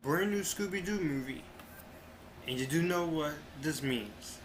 Brand new Scooby-Doo movie, and you do know what this means.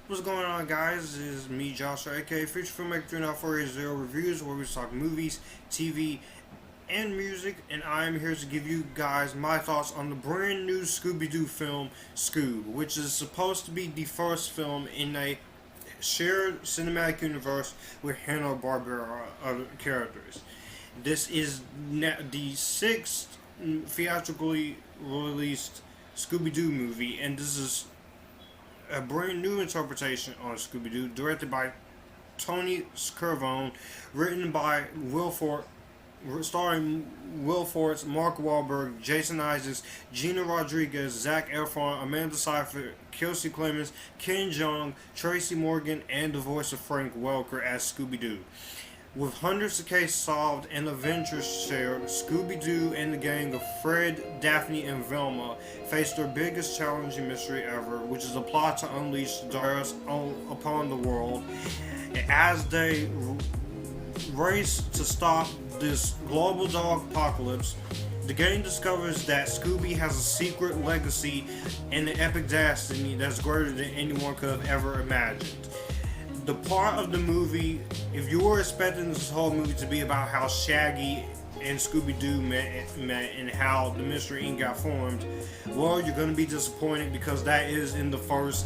What's going on, guys? This is me, Joshua, aka Feature Filmmaker 3940 Reviews, where we talk movies, TV, and music, and I am here to give you guys my thoughts on the brand new Scooby-Doo film, Scoob, which is supposed to be the first film in a shared cinematic universe with Hanna-Barbera characters. This is the sixth theatrically released Scooby-Doo movie, and this is a brand new interpretation on Scooby-Doo, directed by Tony Cervone, written by Forte, starring Forte, Mark Wahlberg, Jason Isaacs, Gina Rodriguez, Zac Efron, Amanda Seyfried, Kiersey, Clemons, Jeong, Tracy Morgan, and the voice of Frank Welker as Scooby-Doo. With hundreds of cases solved and adventures shared, Scooby-Doo and the gang of Fred, Daphne, and Velma face their biggest challenging mystery ever, which is a plot to unleash the darkness upon the world. As they race to stop this global dog apocalypse, the gang discovers that Scooby has a secret legacy and an epic destiny that's greater than anyone could have ever imagined. The part of the movie, if you were expecting this whole movie to be about how Shaggy and Scooby-Doo met and how the Mystery Inc. got formed, well, you're going to be disappointed because that is in the first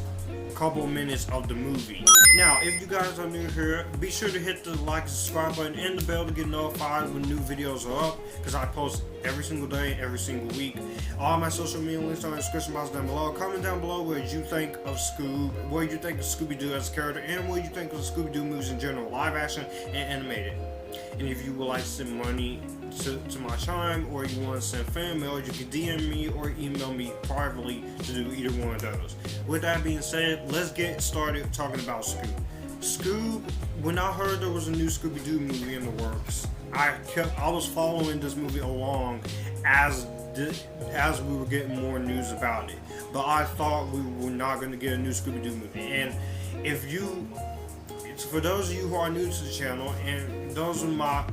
couple minutes of the movie. Now, if you guys are new here, be sure to hit the like and subscribe button and the bell to get notified when new videos are up, because I post every single day, every single week. All my social media links are in the description box down below. Comment down below what you think of Scoob, what you think of Scooby-Doo as a character, and what you think of Scooby-Doo movies in general, live action and animated. And if you would like to send money to my chime, or you want to send fan mail, you can DM me or email me privately to do either one of those. With that being said, let's get started talking about Scoob. Scoob, when I heard there was a new Scooby-Doo movie in the works, I was following this movie along as we were getting more news about it. But I thought we were not going to get a new Scooby-Doo movie. And for those of you who are new to the channel, and those are my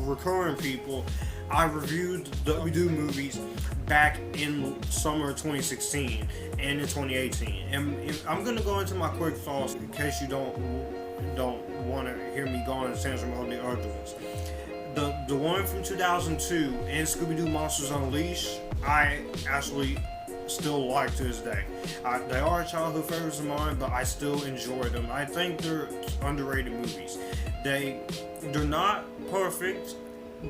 recurring people, I reviewed the Scooby-Doo movies back in summer 2016 and in 2018. And I'm gonna go into my quick thoughts in case you don't want to hear me go on a tangent about the other ones. The one from 2002 and Scooby-Doo Monsters Unleashed, I actually still like to this day. They are childhood favorites of mine, but I still enjoy them. I think they're underrated movies. They're not perfect,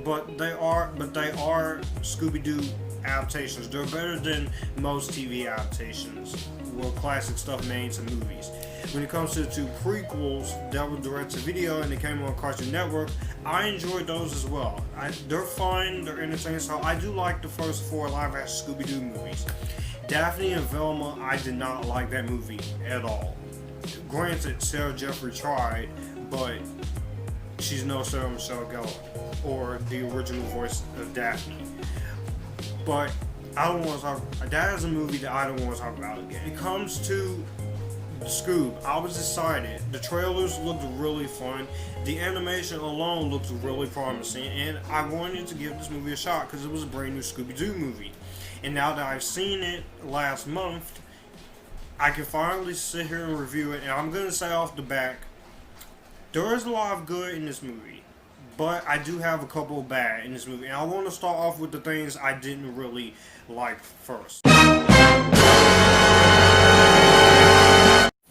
but they are Scooby-Doo adaptations. They're better than most TV adaptations, well, classic stuff made into movies. When it comes to the two prequels that were direct to video and they came on Cartoon Network, I enjoyed those as well. They're fun, they're entertaining, so I do like the first four live-action Scooby-Doo movies. Daphne and Velma, I did not like that movie at all. Granted, Sarah Jeffrey tried, but she's no Sarah Michelle Gellar or the original voice of Daphne. But I don't want to talk. That is a movie that I don't want to talk about again. When it comes to Scoob, I was excited. The trailers looked really fun. The animation alone looked really promising, and I wanted to give this movie a shot because it was a brand new Scooby-Doo movie. And now that I've seen it last month, I can finally sit here and review it. And I'm going to say off the back, there is a lot of good in this movie, but I do have a couple of bad in this movie. And I want to start off with the things I didn't really like first.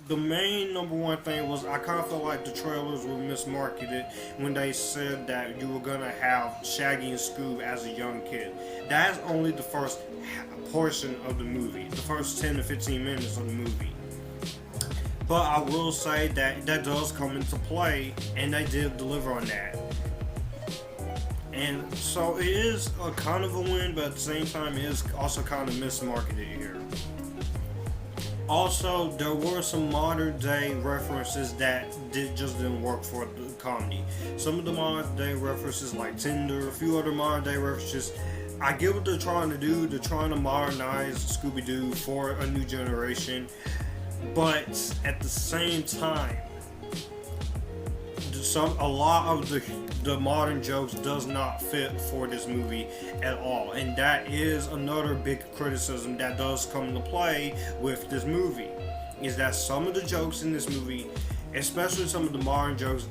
The main number one thing was I kind of felt like the trailers were mismarketed when they said that you were going to have Shaggy and Scoob as a young kid. That is only the first portion of the movie, the first 10 to 15 minutes of the movie. But I will say that that does come into play, and they did deliver on that. And so it is a kind of a win, but at the same time, it is also kind of mismarketed here. Also, there were some modern day references that just didn't work for the comedy. Some of the modern day references, like Tinder, a few other modern day references, I get what they're trying to do. They're trying to modernize Scooby-Doo for a new generation, but at the same time, a lot of the modern jokes does not fit for this movie at all, and that is another big criticism that does come into play with this movie, is that some of the jokes in this movie, especially some of the modern jokes,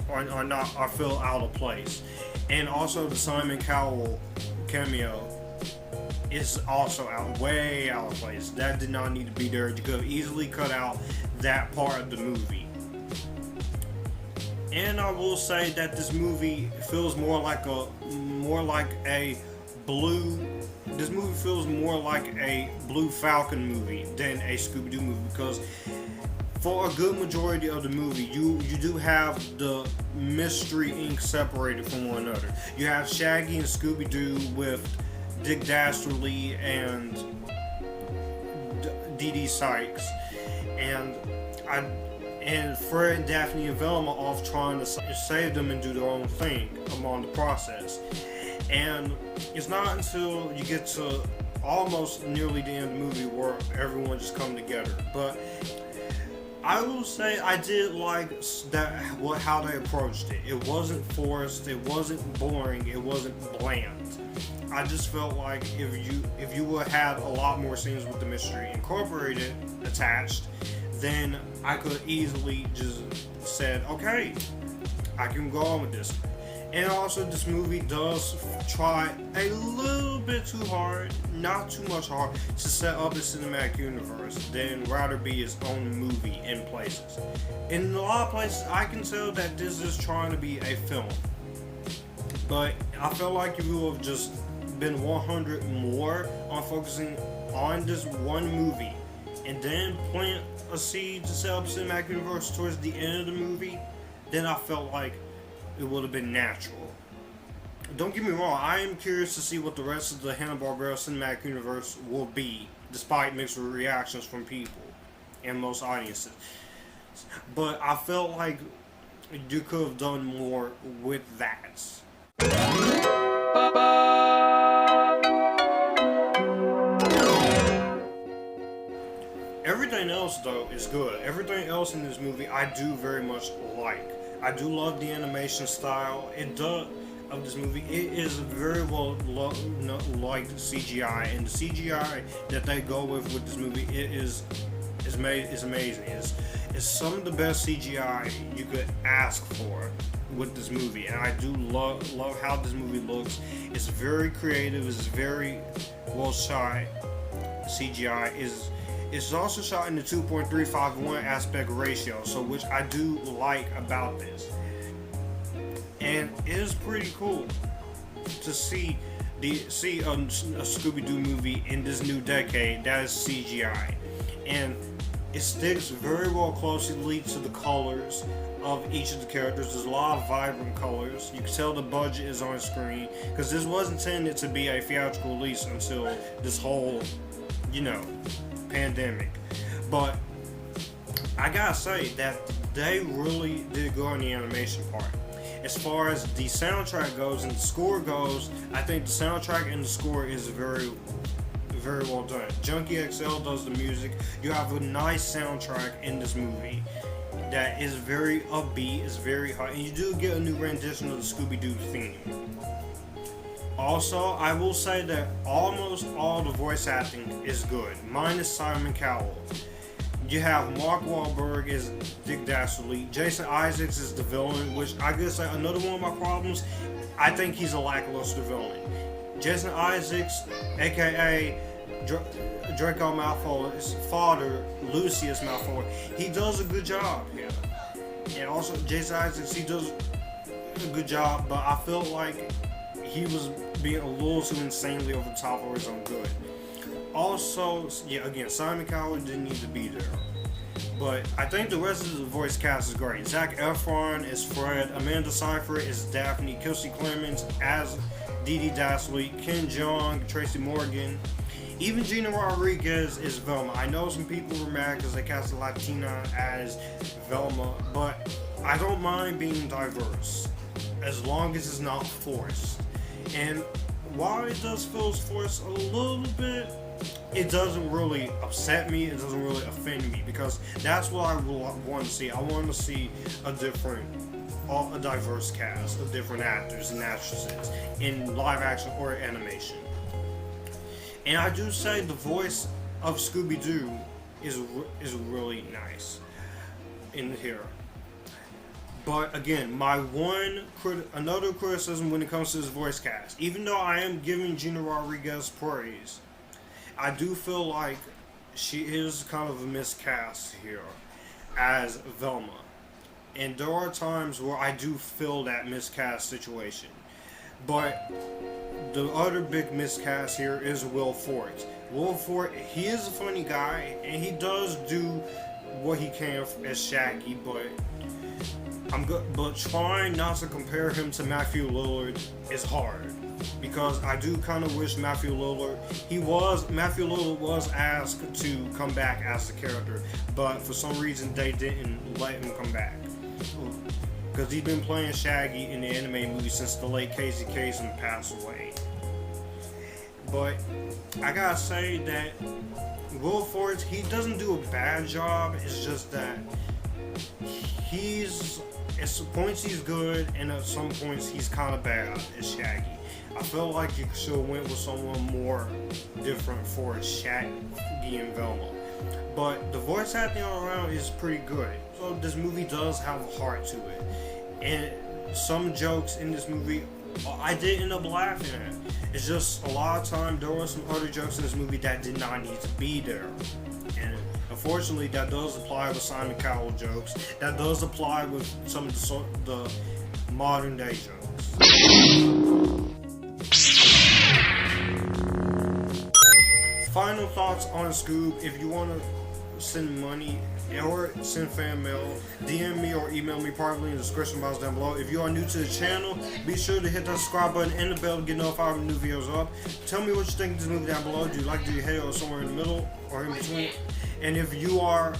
are feel out of place. And also the Simon Cowell cameo is also way out of place. That did not need to be there. You could have easily cut out that part of the movie. And I will say that this movie feels more like a blue. This movie feels more like a Blue Falcon movie than a Scooby-Doo movie, because for a good majority of the movie, you do have the Mystery Inc. separated from one another. You have Shaggy and Scooby-Doo with Dick Dastardly and Dee Dee Sykes, and Fred, Daphne, and Velma off trying to save them and do their own thing along the process. And it's not until you get to almost nearly the end of the movie where everyone just come together. But I will say I did like how they approached it. It wasn't forced, it wasn't boring, it wasn't bland. I just felt like if you would have a lot more scenes with the mystery incorporated, attached, then I could easily just said, okay, I can go on with this. And also, this movie does try a little bit too hard, not too much hard, to set up a cinematic universe, then rather be its own movie in places. In a lot of places, I can tell that this is trying to be a film. But I feel like if you would have just been 100 more on focusing on this one movie, and then plant a seed to set up cinematic universe towards the end of the movie, then I felt like it would have been natural. Don't get me wrong, I am curious to see what the rest of the Hanna-Barbera cinematic universe will be, despite mixed reactions from people and most audiences. But I felt like you could have done more with that. Everything else, though, is good. Everything else in this movie I do very much like. I do love the animation style. Of this movie. It is very well like CGI, and the CGI that they go with this movie is amazing. It's some of the best CGI you could ask for with this movie, and I do love how this movie looks. It's very creative. It's very well shot. CGI It's also shot in the 2.351 aspect ratio, so which I do like about this. And it is pretty cool to see a Scooby-Doo movie in this new decade that is CGI. And it sticks very well closely to the colors of each of the characters. There's a lot of vibrant colors. You can tell the budget is on screen, because this was intended to be a theatrical release until this whole, pandemic. But I gotta say that they really did go on the animation part. As far as the soundtrack goes and the score goes, I think the soundtrack and the score is very, very well done. Junkie XL does the music. You have a nice soundtrack in this movie that is very upbeat, is very hot, and you do get a new rendition of the Scooby-Doo theme. Also, I will say that almost all the voice acting is good, minus Simon Cowell. You have Mark Wahlberg as Dick Dastardly. Jason Isaacs is the villain, which I guess another one of my problems. I think he's a lackluster villain. Jason Isaacs, aka Draco Malfoy's father, Lucius Malfoy, he does a good job here. And also, Jason Isaacs, he does a good job, but I felt like he was being a little too insanely over the top for his own good. Also, again, Simon Cowell didn't need to be there. But I think the rest of the voice cast is great. Zac Efron is Fred, Amanda Seyfried is Daphne, Kiersey Clemons as Dee Dee Dashley, Ken Jeong, Tracy Morgan, even Gina Rodriguez is Velma. I know some people were mad because they cast a Latina as Velma, but I don't mind being diverse as long as it's not forced. And while it does feel forced a little bit, it doesn't really upset me, it doesn't really offend me, because that's what I want to see. I want to see a diverse cast of different actors and actresses in live action or animation. And I do say the voice of Scooby-Doo is really nice in here. But again, another criticism when it comes to this voice cast, even though I am giving Gina Rodriguez praise, I do feel like she is kind of a miscast here as Velma. And there are times where I do feel that miscast situation. But the other big miscast here is Will Forte. Will Forte, he is a funny guy, and he does do what he can as Shaggy, but but trying not to compare him to Matthew Lillard is hard, because I do kind of wish Matthew Lillard was asked to come back as the character, but for some reason they didn't let him come back, because he's been playing Shaggy in the anime movie since the late Casey Kasem passed away. But I gotta say that Will Forte, he doesn't do a bad job. It's just that at some points he's good, and at some points he's kind of bad as Shaggy. I feel like you should have went with someone more different for Shaggy and Velma. But the voice acting all around is pretty good. So this movie does have a heart to it. And some jokes in this movie I did end up laughing at. It's just a lot of time there were some other jokes in this movie that did not need to be there. And unfortunately, that does apply with Simon Cowell jokes. That does apply with some of the modern day jokes. Final thoughts on Scoob. If you want to send money or send fan mail, DM me or email me privately in the description box down below. If you are new to the channel, be sure to hit that subscribe button and the bell to get notified when new videos are up. Tell me what you think of this movie down below. Do you like it? Do you hate it? Or somewhere in the middle or in between? And if you want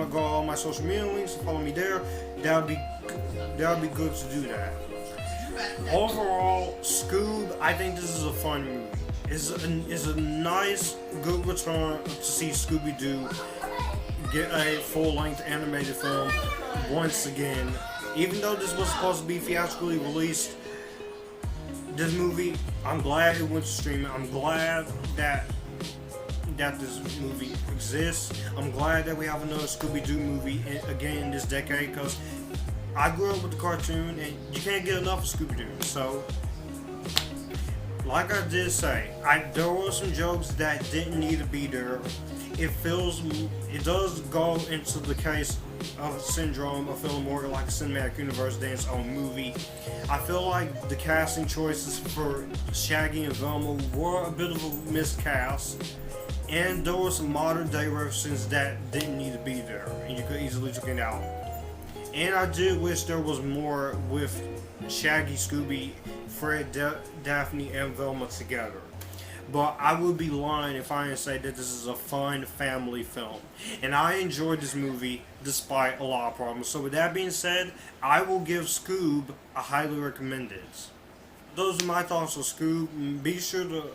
to go all my social media links, follow me there. That'll be good to do that. Overall, Scoob, I think this is a fun movie. It's a nice, good return to see Scooby-Doo get a full-length animated film once again. Even though this was supposed to be theatrically released, this movie, I'm glad it went to streaming. I'm glad that this movie exists. I'm glad that we have another Scooby-Doo movie again this decade, because I grew up with the cartoon and you can't get enough of Scooby-Doo. So, like I did say, there were some jokes that didn't need to be there. It does go into the case of syndrome of feeling more like a cinematic universe than its own movie. I feel like the casting choices for Shaggy and Velma were a bit of a miscast, and there were some modern day references that didn't need to be there, and you could easily take it out. And I did wish there was more with Shaggy, Scooby, Fred, Daphne, and Velma together. But I would be lying if I didn't say that this is a fun family film. And I enjoyed this movie despite a lot of problems. So with that being said, I will give Scoob a highly recommended. Those are my thoughts on Scoob. Be sure to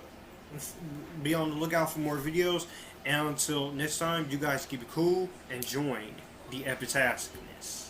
be on the lookout for more videos. And until next time, you guys keep it cool and join the Epictasticness.